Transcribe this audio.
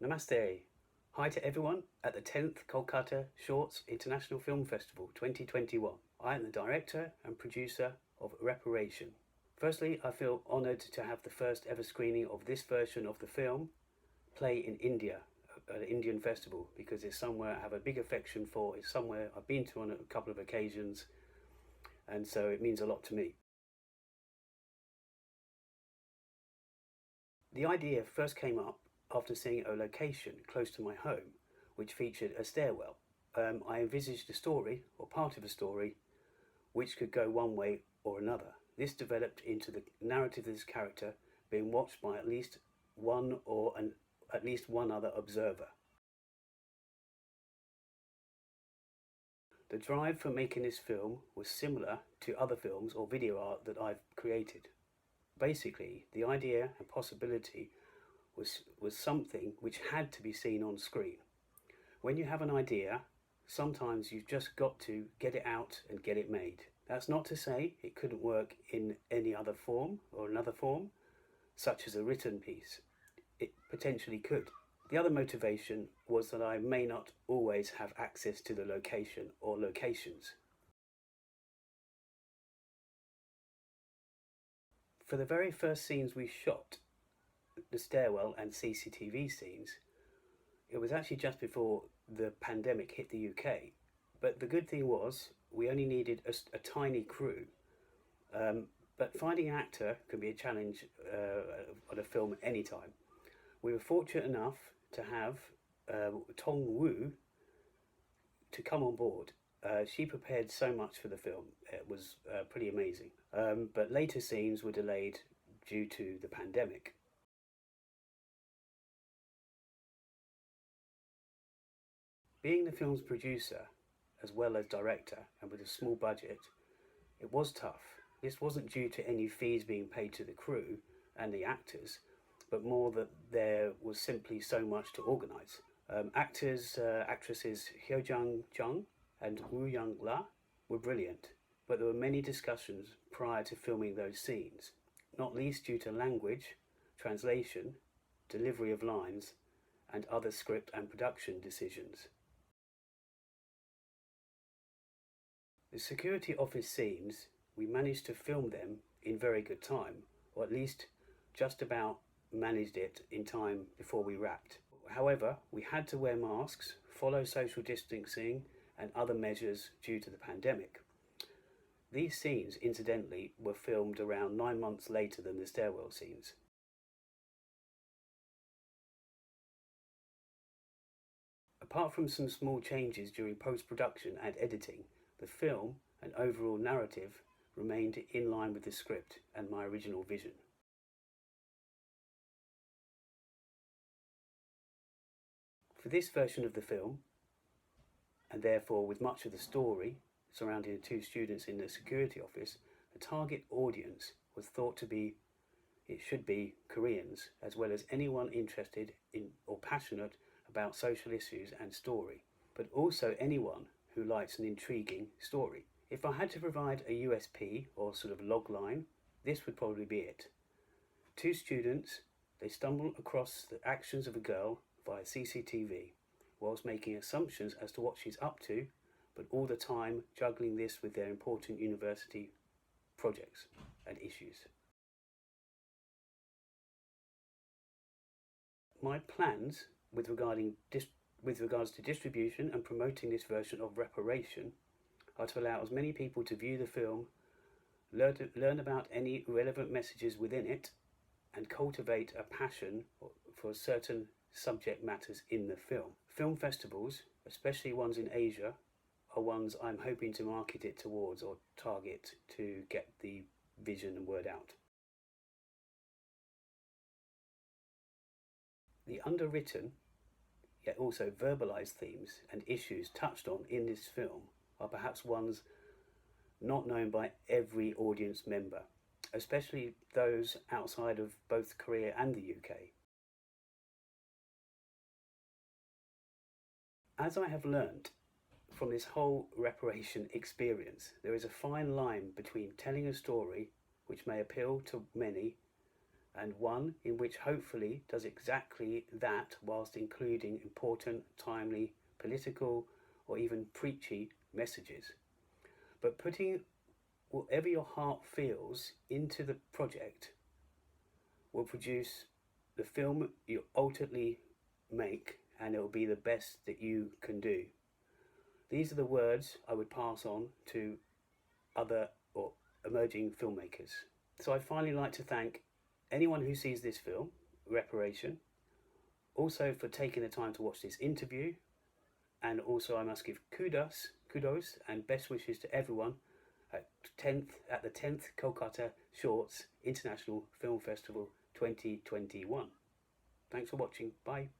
Namaste. Hi to everyone at the 10th Kolkata Shorts International Film Festival 2021. I am the director and producer of Reparation. Firstly, I feel honoured to have the first ever screening of this version of the film play in India at an Indian festival, because it's somewhere I have a big affection for. It's somewhere I've been to on a couple of occasions, and so it means a lot to me. The idea first came up after seeing a location close to my home which featured a stairwell. I envisaged a story, or part of a story, which could go one way or another. This developed into the narrative of this character being watched by at least one other observer. The drive for making this film was similar to other films or video art that I've created. Basically, the idea and possibility was something which had to be seen on screen. When you have an idea, sometimes you've just got to get it out and get it made. That's not to say it couldn't work in any other form or another form, such as a written piece. It potentially could. The other motivation was that I may not always have access to the location or locations. For the very first scenes we shot, the stairwell and CCTV scenes, it was actually just before the pandemic hit the UK. But the good thing was we only needed a tiny crew. But finding an actor can be a challenge on a film at any time. We were fortunate enough to have Tong Wu to come on board. She prepared so much for the film. It was pretty amazing. But later scenes were delayed due to the pandemic. Being the film's producer, as well as director, and with a small budget, it was tough. This wasn't due to any fees being paid to the crew and the actors, but more that there was simply so much to organise. Actresses Hyojung Jung and Woo Young La were brilliant, but there were many discussions prior to filming those scenes, not least due to language, translation, delivery of lines, and other script and production decisions. The security office scenes, we managed to film them in very good time, or at least just about managed it in time before we wrapped. However, we had to wear masks, follow social distancing and other measures due to the pandemic. These scenes, incidentally, were filmed around 9 months later than the stairwell scenes. Apart from some small changes during post-production and editing, the film and overall narrative remained in line with the script and my original vision. For this version of the film, and therefore with much of the story surrounding the two students in the security office, the target audience was thought to be, it should be, Koreans, as well as anyone interested in or passionate about social issues and story, but also anyone who likes an intriguing story. If I had to provide a USP or sort of log line, this would probably be it. Two students, they stumble across the actions of a girl via CCTV, whilst making assumptions as to what she's up to, but all the time juggling this with their important university projects and issues. My plans with regards to distribution and promoting this version of Reparation are to allow as many people to view the film, learn about any relevant messages within it, and cultivate a passion for certain subject matters in the film. Film festivals, especially ones in Asia, are ones I'm hoping to market it towards or target to get the vision and word out. The underwritten, yet also verbalised themes and issues touched on in this film are perhaps ones not known by every audience member, especially those outside of both Korea and the UK. As I have learnt from this whole reparation experience, there is a fine line between telling a story which may appeal to many and one in which hopefully does exactly that whilst including important, timely, political, or even preachy messages. But putting whatever your heart feels into the project will produce the film you ultimately make, and it will be the best that you can do. These are the words I would pass on to other or emerging filmmakers. So I'd finally like to thank anyone who sees this film, Reparation, also for taking the time to watch this interview, and also I must give kudos and best wishes to everyone at the 10th Kolkata Shorts International Film Festival 2021. Thanks for watching. Bye.